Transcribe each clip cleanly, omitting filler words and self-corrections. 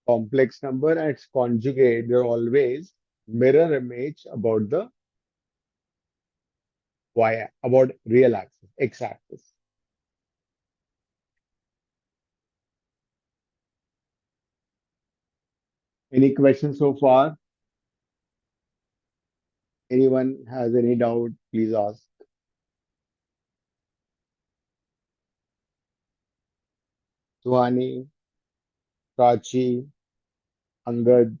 complex number and its conjugate, they're always mirror image about the about real axis, x-axis. Any questions so far? Anyone has any doubt, please ask. Suhani, Prachi, Angad.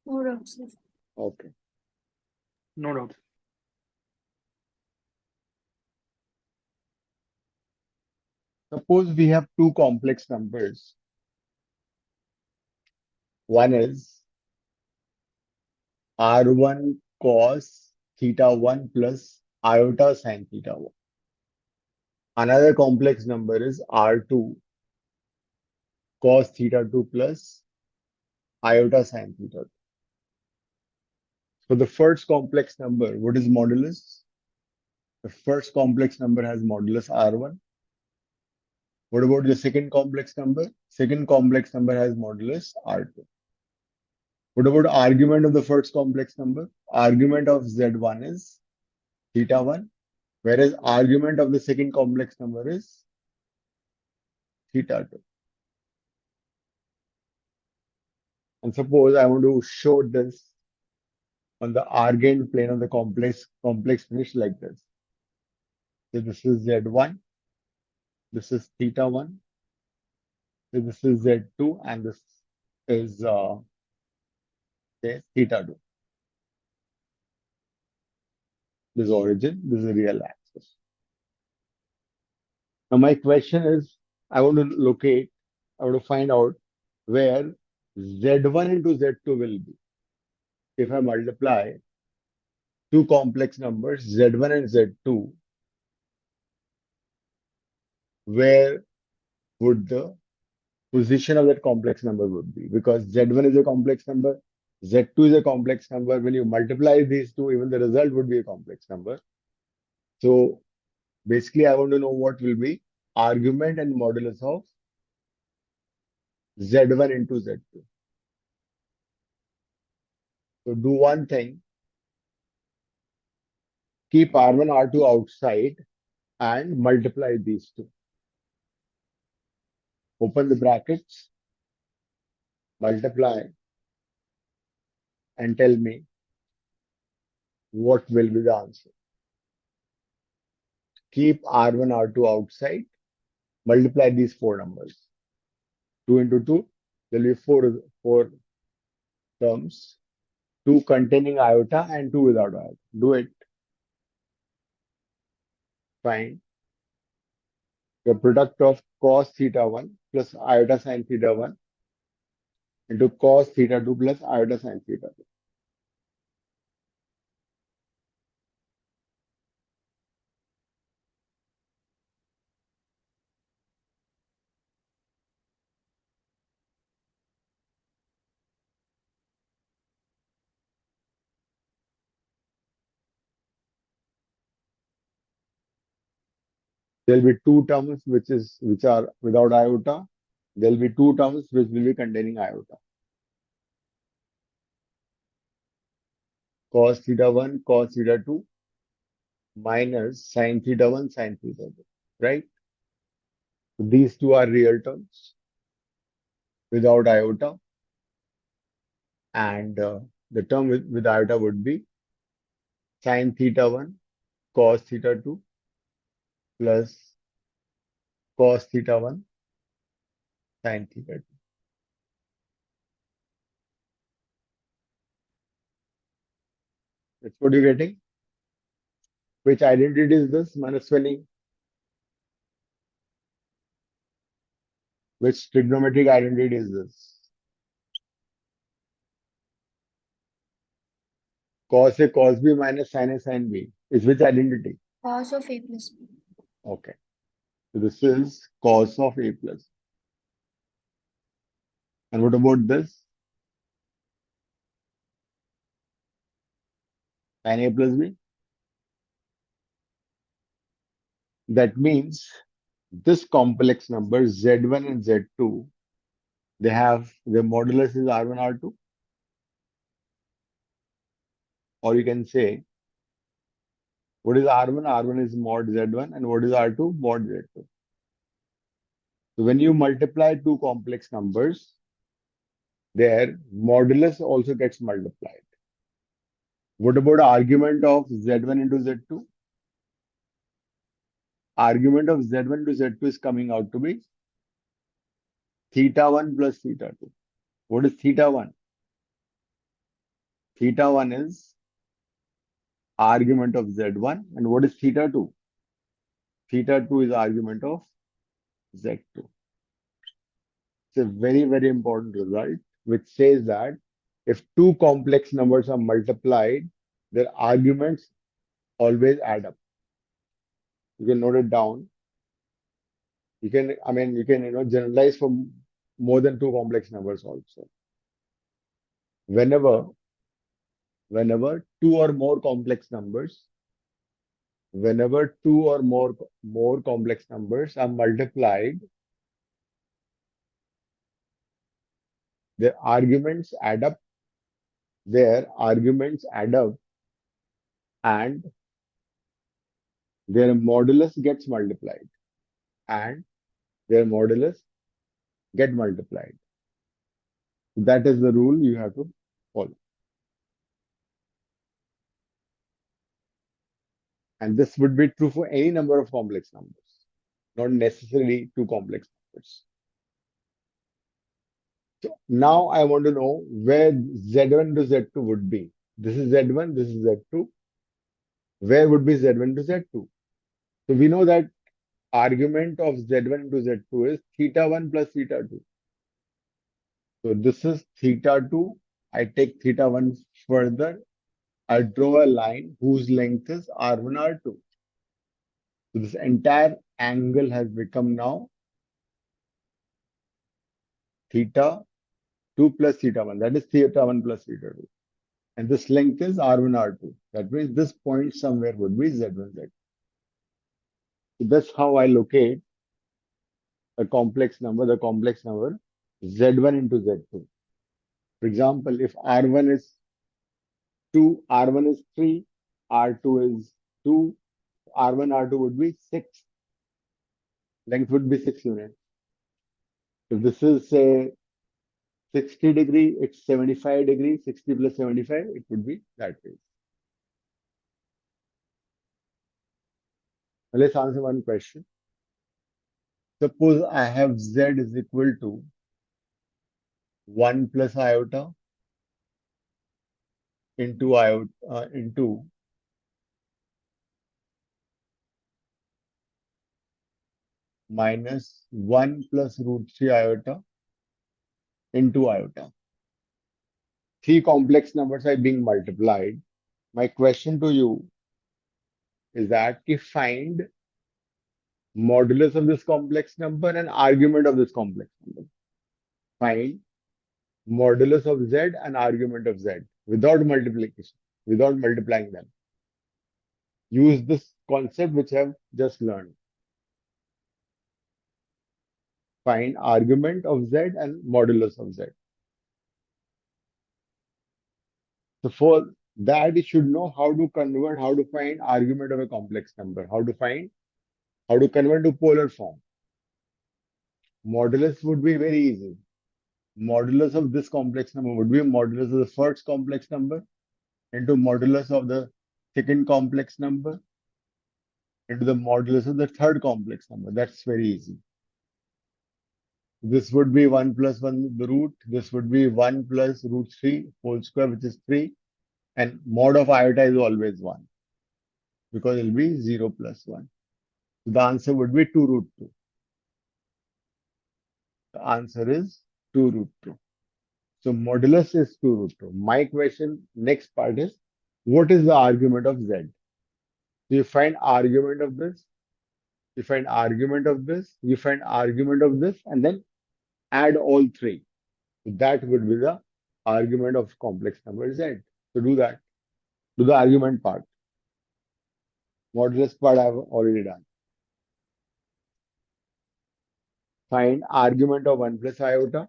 No doubt, sir. Okay. No doubt. Suppose we have two complex numbers. One is R1 cos theta 1 plus iota sin theta 1. Another complex number is R2 cos theta 2 plus iota sin theta 2. So the first complex number, what is modulus? The first complex number has modulus R1. What about the second complex number? Second complex number has modulus R2. What about argument of the first complex number? Argument of Z1 is theta 1, whereas argument of the second complex number is theta 2. And suppose I want to show this on the Argand plane of the complex finish like this. So this is Z1, this is theta 1, so this is Z2, and this is say theta 2. This is origin, this is real axis. Now my question is, I want to locate, I want to find out where Z1 into Z2 will be. If I multiply two complex numbers, Z1 and Z2, where would the position of that complex number would be? Because Z1 is a complex number, Z2 is a complex number. When you multiply these two, even the result would be a complex number. So basically, I want to know what will be argument and modulus of Z1 into Z2. So do one thing, keep R1, R2 outside and multiply these two. Open the brackets, multiply, and tell me what will be the answer. Keep R1, R2 outside, multiply these four numbers. 2 into 2, there will be four terms, 2 containing iota and 2 without iota. Do it. Find the product of cos theta 1 plus iota sin theta 1 into cos theta 2 plus iota sin theta 2. There will be two terms which are without iota. There will be two terms which will be containing iota. Cos theta 1, cos theta 2 minus sin theta 1, sin theta 2. Right? So these two are real terms without iota. And the term with iota would be sin theta 1 cos theta 2 plus cos theta 1 sin theta 2. That's what you're getting. Which identity is this, Manaswini? Which trigonometric identity is this? Cos A, cos B minus sin A, sin B. Is which identity? Cos of A plus B. Okay. So this is cos of A plus. And what about this? Sin A plus B. That means this complex number Z1 and Z2 They have their modulus is R1, R2, or you can say what is R1? R1 is mod Z1, and what is R2? Mod Z2. So when you multiply two complex numbers, their modulus also gets multiplied. What about argument of Z1 into Z2? Argument of Z1 to Z2 is coming out to be theta 1 plus theta 2. What is theta 1? Theta 1 is argument of Z1, and what is theta 2? Theta 2 is argument of Z2. It's a very, very important result, which says that if two complex numbers are multiplied, their arguments always add up. You can note it down. You can, generalize for more than two complex numbers also. Whenever, whenever two or more complex numbers, whenever two or more complex numbers are multiplied, their arguments add up. Their arguments add up, and their modulus gets multiplied, and their modulus get multiplied. That is the rule you have to follow. And this would be true for any number of complex numbers, not necessarily two complex numbers. So now I want to know where Z1 to Z2 would be. This is Z1, this is Z2. Where would be Z1 to Z2? So we know that argument of Z1 to Z2 is theta 1 plus theta 2. So this is theta 2. I take theta 1 further. I draw a line whose length is R1, R2. So this entire angle has become now theta 2 plus theta 1. That is theta 1 plus theta 2. And this length is R1, R2. That means this point somewhere would be Z1, Z2. So that's how I locate a complex number, the complex number Z1 into Z2. For example, if R1 is 2, R1 is 3, R2 is 2, R1, R2 would be 6. Length would be 6 units. If this is say 60 degree, it's 75 degree, 60 plus 75, it would be that way. Now let's answer one question. Suppose I have Z is equal to 1 plus iota into minus 1 plus root 3 iota into iota. Three complex numbers are being multiplied. My question to you is that if find modulus of this complex number and argument of this complex number. Find modulus of z and argument of z without multiplication, without multiplying them. Use this concept which I have just learned. Find argument of z and modulus of z. So for that, you should know how to convert, how to find argument of a complex number, how to convert to polar form. Modulus would be very easy. Modulus of this complex number would be modulus of the first complex number into modulus of the second complex number into the modulus of the third complex number. That's very easy. This would be 1 plus 1 the root. This would be 1 plus root 3 whole square, which is 3. And mod of iota is always 1 because it will be 0 plus 1. So the answer would be 2 root 2. The answer is 2 root 2. So modulus is 2 root 2. My question, next part is, what is the argument of z? So you find argument of this, you find argument of this, you find argument of this, and then add all three. So that would be the argument of complex number z. So do that. Do the argument part. Modulus part I have already done. Find argument of 1 plus iota.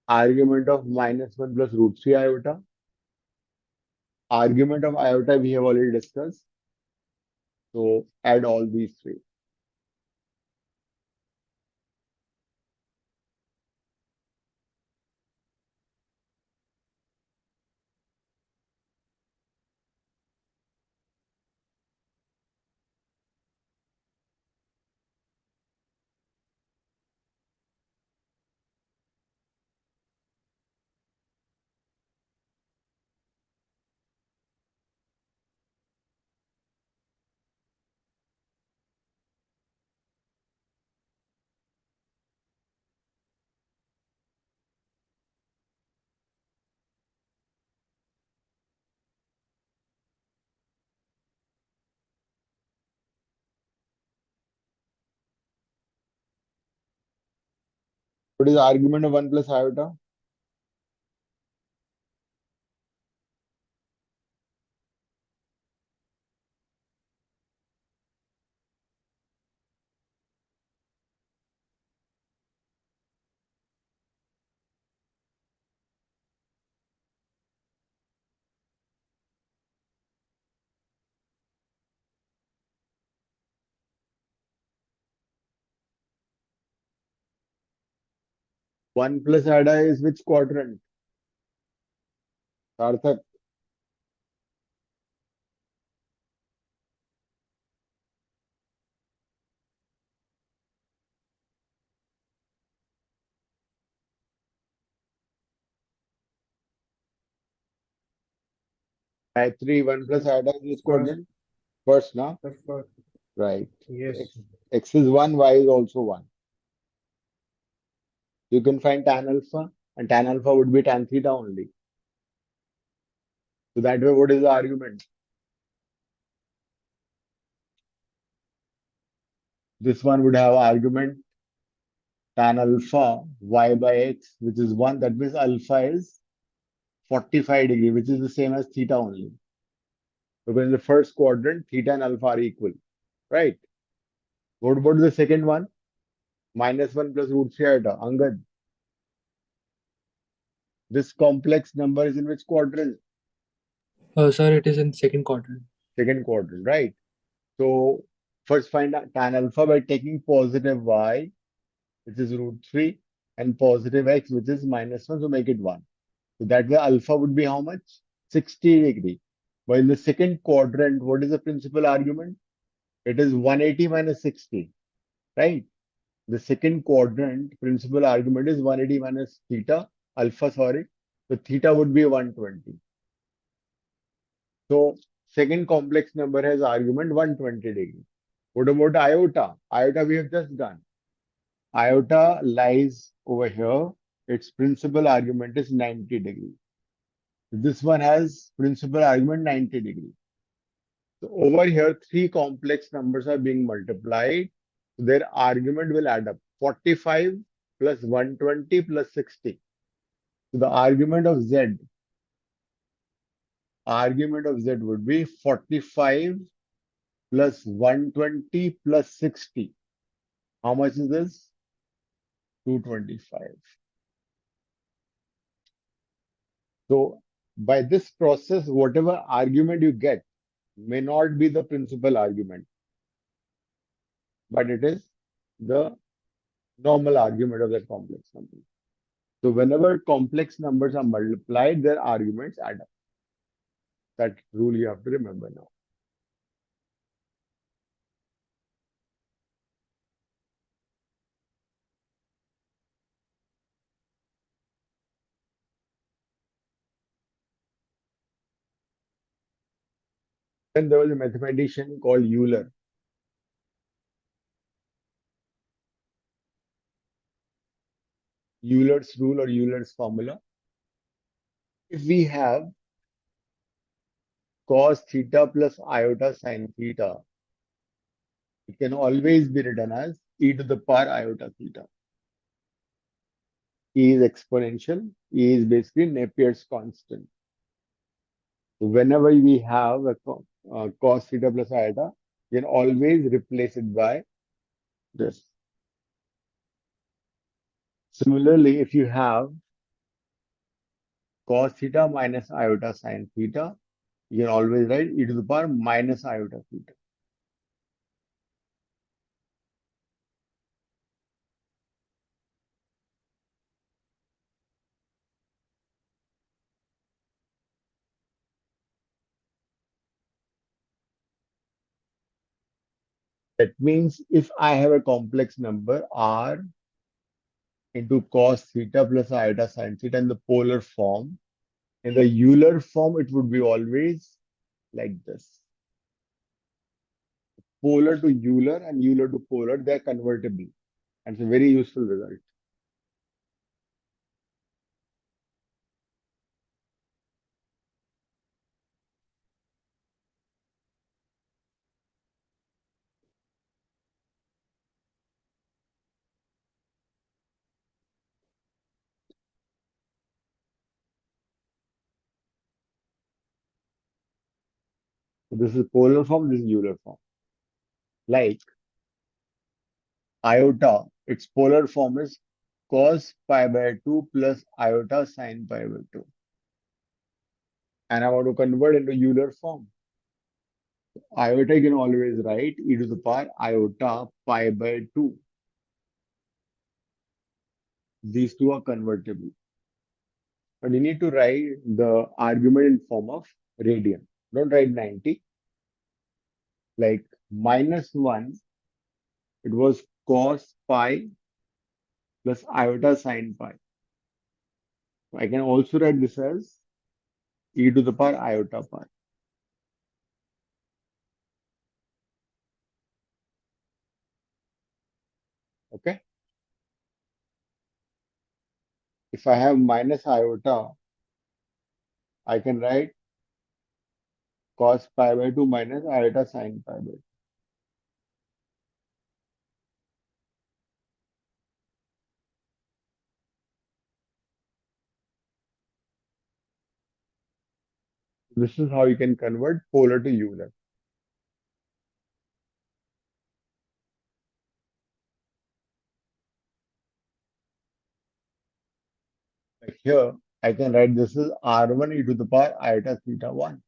Argument of -1 plus root 3 iota. Argument of iota we have already discussed. So add all these three. What is the argument of 1 plus iota? One plus iota is which quadrant? Sarthak. Gayatri, 1 plus iota is which First, quadrant? First, now. the first. Right. Yes. X is 1, y is also 1. You can find tan alpha, and tan alpha would be tan theta only. So that way, what is the argument? This one would have argument tan alpha y by x, which is 1. That means alpha is 45 degree, which is the same as theta only. Because in the first quadrant, theta and alpha are equal, right? What about the second one? -1 plus root 3 iota. Angad, this complex number is in which quadrant? Sir, it is in second quadrant. Second quadrant, right? So first find out tan alpha by taking positive y, which is root 3, and positive x, which is -1, so make it 1. So that way alpha would be how much? 60 degree. But in the second quadrant, what is the principal argument? It is 180 minus 60, right? The second quadrant principal argument is 180 minus theta, alpha, sorry. So theta would be 120. So second complex number has argument 120 degree. What about iota? Iota we have just done. Iota lies over here. Its principal argument is 90 degree. This one has principal argument 90 degree. So over here, three complex numbers are being multiplied. So their argument will add up. 45 plus 120 plus 60. So the argument of Z would be 45 plus 120 plus 60. How much is this? 225. So by this process, whatever argument you get may not be the principal argument, but it is the normal argument of that complex number. So whenever complex numbers are multiplied, their arguments add up. That rule you have to remember now. Then there was a mathematician called Euler. Euler's rule or Euler's formula. If we have cos theta plus iota sin theta, it can always be written as e to the power iota theta. E is exponential. E is basically Napier's constant. So whenever we have a cos theta plus iota, you can always replace it by this. Similarly, if you have cos theta minus iota sin theta. You can always write e to the power minus iota theta. That means if I have a complex number r into cos theta plus iota sin theta in the polar form, in the Euler form, it would be always like this. Polar to Euler and Euler to polar, they are convertible. And it's a very useful result. So this is polar form, this is Euler form. Like iota, its polar form is cos pi by 2 plus iota sin pi by 2. And I want to convert into Euler form. Iota you can always write e to the power iota pi by 2. These two are convertible. But you need to write the argument in form of radian. Don't write 90. Like -1, it was cos pi plus iota sin pi. I can also write this as e to the power iota pi. Okay. If I have minus iota, I can write cos pi by 2 minus iota sin pi by 2. This is how you can convert polar to Euler. Like here, I can write this is R1 e to the power iota theta 1.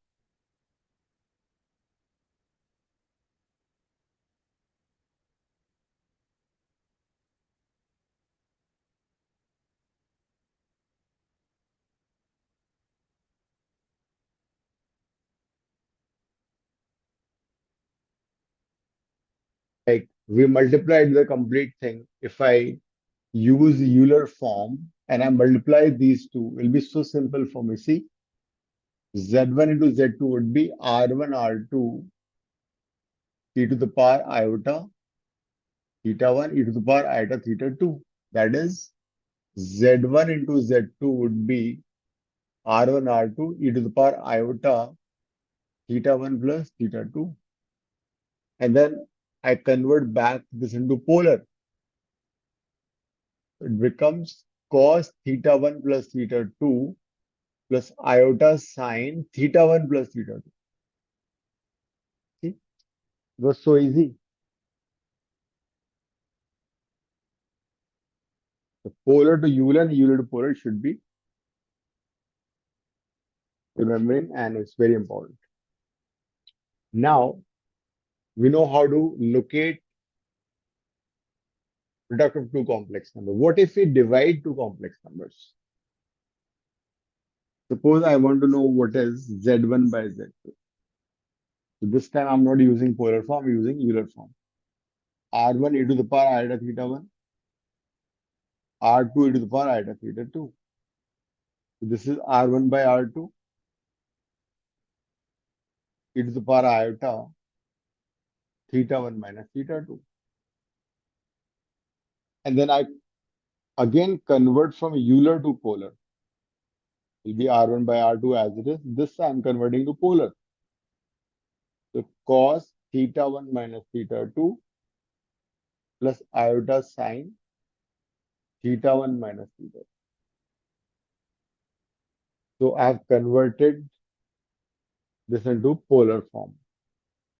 Like we multiplied the complete thing. If I use Euler form and I multiply these two, it will be so simple for me. See, Z1 into Z2 would be R1 R2 e to the power iota theta 1 e to the power iota theta 2. That is Z1 into Z2 would be R1 R2 e to the power iota theta 1 plus theta 2. And then I convert back this into polar. It becomes cos theta 1 plus theta 2 plus iota sine theta 1 plus theta 2. See, it was so easy. The polar to Euler and Euler to polar should be remembering, and it's very important. Now, we know how to locate product of two complex numbers. What if we divide two complex numbers? Suppose I want to know what is Z1 by Z2. So this time I'm not using polar form, I'm using Euler form. R1 e to the power iota theta 1, R2 e to the power iota theta 2. So this is R1 by R2 e to the power iota theta 1 minus theta 2. And then I again convert from Euler to polar. It will be R1 by R2 as it is. This I'm converting to polar. So cos theta 1 minus theta 2 plus iota sine theta 1 minus theta 2. So I have converted this into polar form.